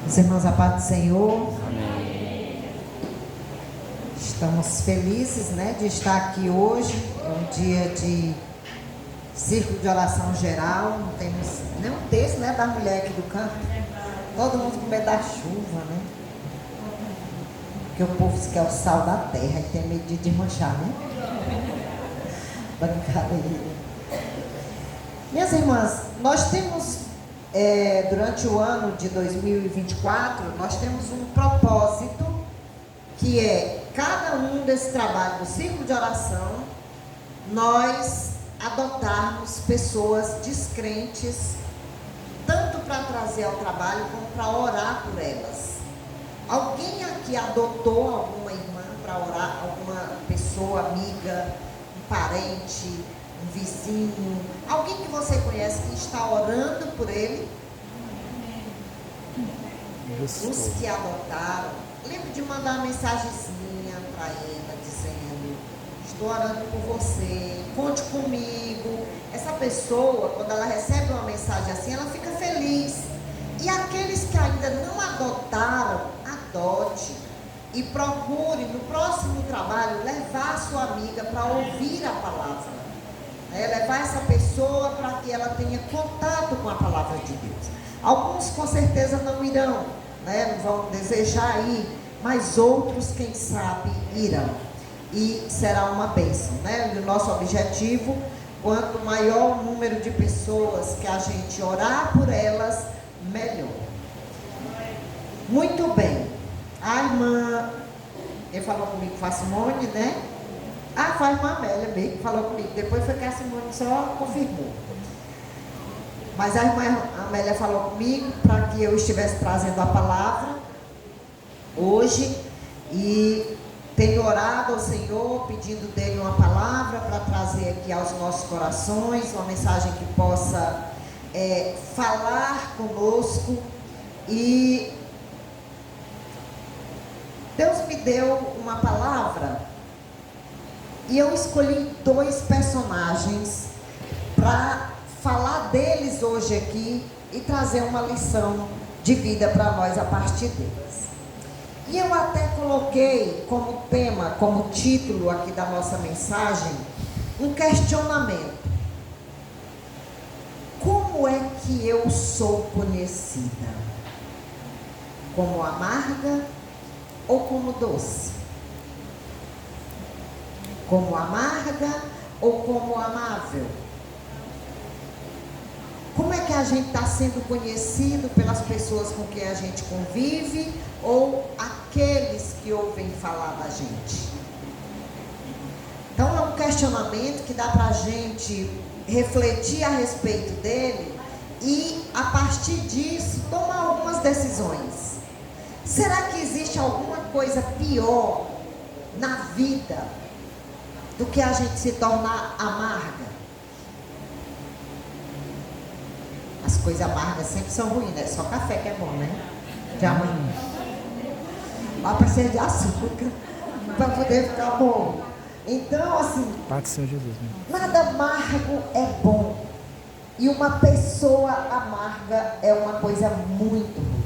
Os irmãos, a paz do Senhor. Amém. Estamos felizes, de estar aqui hoje. É um dia de círculo de oração geral. Não temos nenhum texto, da mulher aqui do canto. Todo mundo com medo da chuva, Porque o povo diz que é o sal da terra e tem medo de desmanchar, Brincadeira. Minhas irmãs, nós temos, durante o ano de 2024, nós temos um propósito, que é, cada um desse trabalho do círculo de oração, nós adotarmos pessoas descrentes, tanto para trazer ao trabalho, como para orar por elas. Alguém aqui adotou alguma irmã para orar, alguma pessoa, amiga, um parente, um vizinho, alguém que você conhece que está orando por ele? Os que adotaram, lembre de mandar uma mensagenzinha para ela, dizendo: estou orando por você, conte comigo. Essa pessoa, quando ela recebe uma mensagem assim, ela fica feliz. E aqueles que ainda não adotaram, adote. E procure, no próximo trabalho, levar a sua amiga para ouvir a palavra. Levar essa pessoa para que ela tenha contato com a palavra de Deus. Alguns com certeza não irão, não vão desejar ir, mas outros, quem sabe, irão. E será uma bênção, E o nosso objetivo, quanto maior o número de pessoas que a gente orar por elas, melhor. Muito bem. A irmã, quem falou comigo foi a Simone, foi a irmã Amélia mesmo que falou comigo. Depois foi que a Simone só confirmou. Mas a irmã Amélia falou comigo para que eu estivesse trazendo a palavra hoje. E tenho orado ao Senhor, pedindo dele uma palavra para trazer aqui aos nossos corações, uma mensagem que possa falar conosco. E Deus me deu uma palavra. E eu escolhi 2 personagens para falar deles hoje aqui e trazer uma lição de vida para nós a partir deles. E eu até coloquei como tema, como título aqui da nossa mensagem, um questionamento. Como é que eu sou conhecida? Como amarga ou como doce? Como amarga ou como amável? Como é que a gente está sendo conhecido pelas pessoas com quem a gente convive ou aqueles que ouvem falar da gente? Então é um questionamento que dá para a gente refletir a respeito dele e, a partir disso, tomar algumas decisões. Será que existe alguma coisa pior na vida do que a gente se tornar amarga? As coisas amargas sempre são ruins, Só café que é bom, De amanhã. Lá para ser de açúcar, para poder ficar bom. Então, assim, Paz do Senhor Jesus, nada amargo é bom. E uma pessoa amarga é uma coisa muito ruim.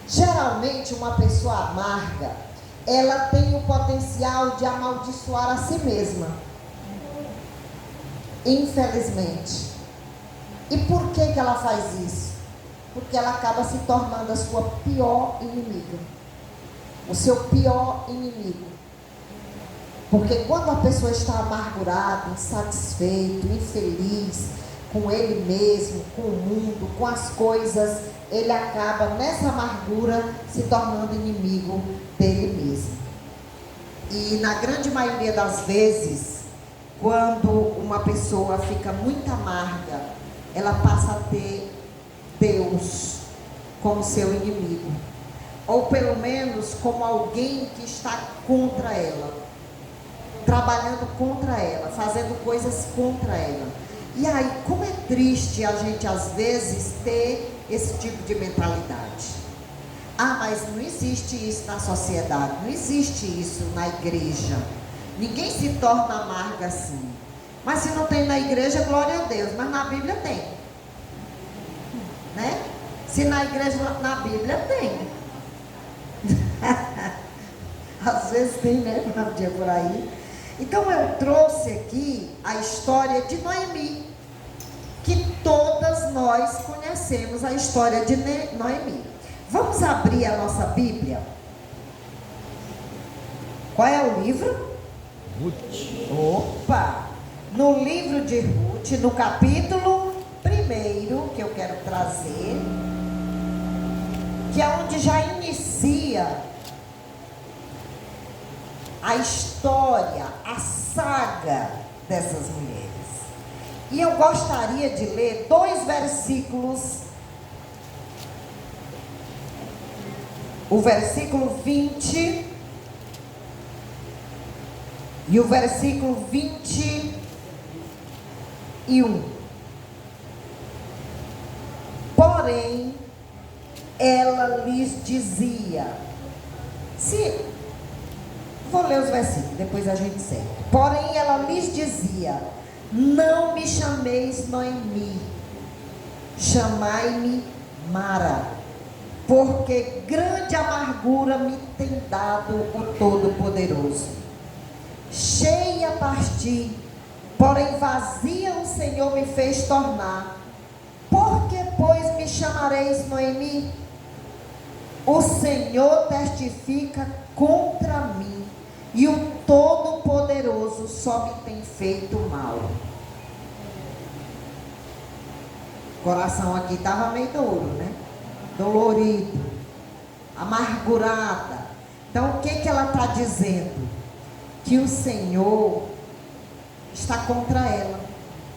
Geralmente, uma pessoa amarga, ela tem o potencial de amaldiçoar a si mesma. Infelizmente. E por que ela faz isso? Porque ela acaba se tornando a sua pior inimiga. O seu pior inimigo. Porque quando a pessoa está amargurada, insatisfeito, infeliz com ele mesmo, com o mundo, com as coisas, ele acaba nessa amargura se tornando inimigo dele mesmo. E na grande maioria das vezes, quando uma pessoa fica muito amarga, ela passa a ter Deus como seu inimigo, ou pelo menos como alguém que está contra ela, trabalhando contra ela, fazendo coisas contra ela. E aí, como é triste a gente às vezes ter esse tipo de mentalidade. Mas não existe isso na sociedade, não existe isso na igreja. Ninguém se torna amargo assim. Mas se não tem na igreja, glória a Deus, mas na Bíblia tem. Se na igreja, na Bíblia tem. Às vezes tem, né? Um dia por aí. Então eu trouxe aqui a história de Noemi, que todas nós conhecemos a história de Noemi. Vamos abrir a nossa Bíblia. Qual é o livro? Ruth. Opa! No livro de Ruth, no capítulo 1, que eu quero trazer, que é onde já inicia a história, a saga dessas mulheres. E eu gostaria de ler 2 versículos. O versículo 20 e o versículo 21. Porém, ela lhes dizia, vou ler os versículos, depois a gente segue. Porém, ela lhes dizia: não me chameis Noemi, chamai-me Mara, porque grande amargura me tem dado o Todo-Poderoso. Cheia parti, porém vazia o Senhor me fez tornar. Por que, pois, me chamareis Noemi? O Senhor testifica contra mim, e o Todo-Poderoso só me tem feito mal. O coração aqui estava meio duro, né? Dolorido, amargurada. Então o que ela está dizendo? Que o Senhor está contra ela,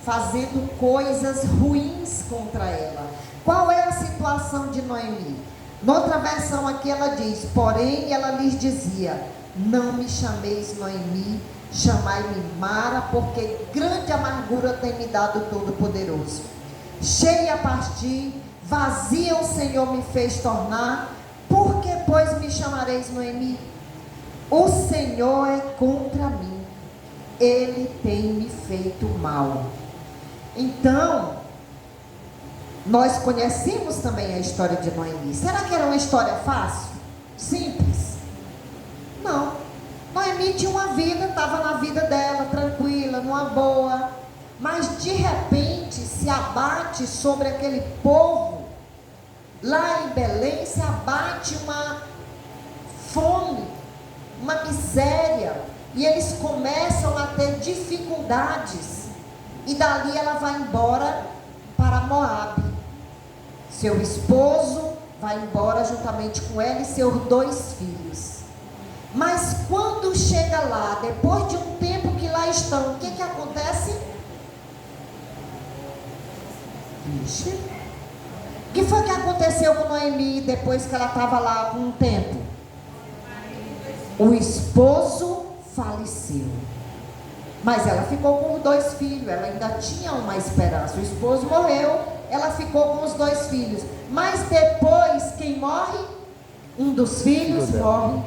fazendo coisas ruins contra ela. Qual é a situação de Noemi? Noutra versão aqui ela diz: porém ela lhes dizia: não me chameis Noemi, chamai-me Mara, porque grande amargura tem me dado o Todo-Poderoso. Cheia parti, vazia o Senhor me fez tornar. Por que, pois, me chamareis Noemi? O Senhor é contra mim, Ele tem me feito mal. Então, nós conhecemos também a história de Noemi. Será que era uma história fácil? Simples? Não. Noemi tinha uma vida, estava na vida dela, tranquila, numa boa. Mas de repente se abate sobre aquele povo. Lá em Belém se abate uma fome, uma miséria. E eles começam a ter dificuldades. E dali ela vai embora para Moabe. Seu esposo vai embora juntamente com ela e seus 2 filhos. Mas quando chega lá, depois de um tempo que lá estão, o que acontece? Ixi. O que foi que aconteceu com Noemi depois que ela estava lá por um tempo? O esposo faleceu. Mas ela ficou com os 2 filhos, ela ainda tinha uma esperança. O esposo morreu, ela ficou com os 2 filhos. Mas depois, quem morre? Um dos filhos morre.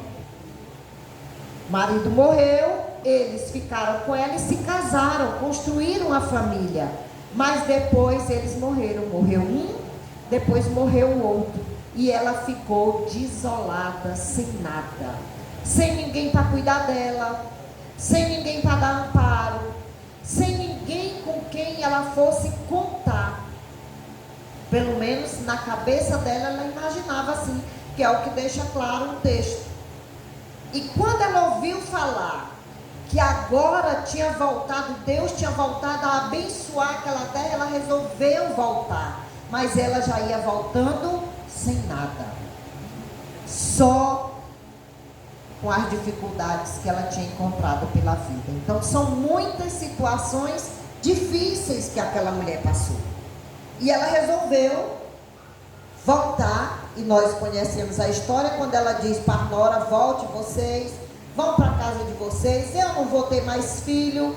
O marido morreu, eles ficaram com ela e se casaram, construíram a família. Mas depois eles morreram. Morreu um, depois morreu o outro. E ela ficou desolada, sem nada. Sem ninguém para cuidar dela, sem ninguém para dar amparo, sem ninguém com quem ela fosse contar. Pelo menos na cabeça dela, ela imaginava assim, que é o que deixa claro o texto. E quando ela ouviu falar que agora tinha voltado, Deus tinha voltado a abençoar aquela terra, ela resolveu voltar. Mas ela já ia voltando sem nada. Só com as dificuldades que ela tinha encontrado pela vida. Então são muitas situações difíceis que aquela mulher passou. E ela resolveu voltar, e nós conhecemos a história, quando ela diz para a nora: volte vocês, vão para a casa de vocês, eu não vou ter mais filho,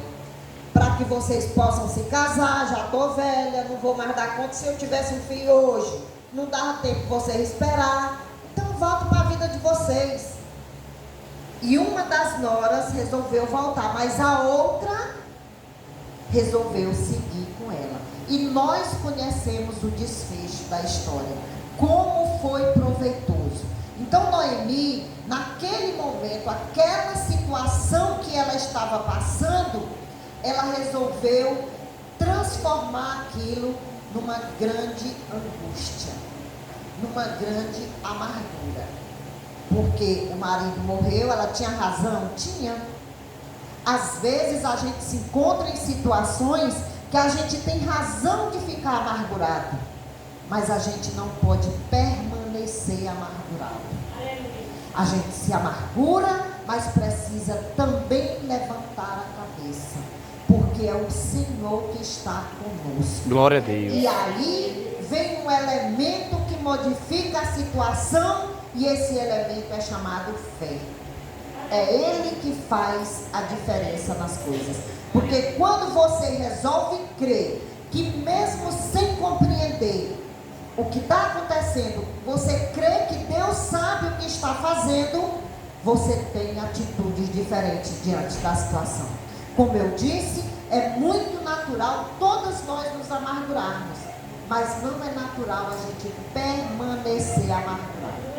para que vocês possam se casar, já estou velha, não vou mais dar conta. Se eu tivesse um filho hoje, não dava tempo de vocês esperar, então volto para a vida de vocês. E uma das noras resolveu voltar, mas a outra resolveu seguir com ela. E nós conhecemos o desfecho da história. como foi proveitoso. Então Noemi, naquele momento, aquela situação que ela estava passando, ela resolveu transformar aquilo numa grande angústia, numa grande amargura. Porque o marido morreu, ela tinha razão? Tinha. Às vezes a gente se encontra em situações que a gente tem razão de ficar amargurado, mas a gente não pode permanecer amargurado. A gente se amargura, mas precisa também levantar a cabeça, porque é o Senhor que está conosco. Glória a Deus. E aí vem um elemento que modifica a situação, e esse elemento é chamado fé. É Ele que faz a diferença nas coisas. Porque quando você resolve crer, que mesmo sem compreender o que está acontecendo, você crê que Deus sabe o que está fazendo, você tem atitudes diferentes diante da situação. Como eu disse, é muito natural todas nós nos amargurarmos, mas não é natural a gente permanecer amargurado.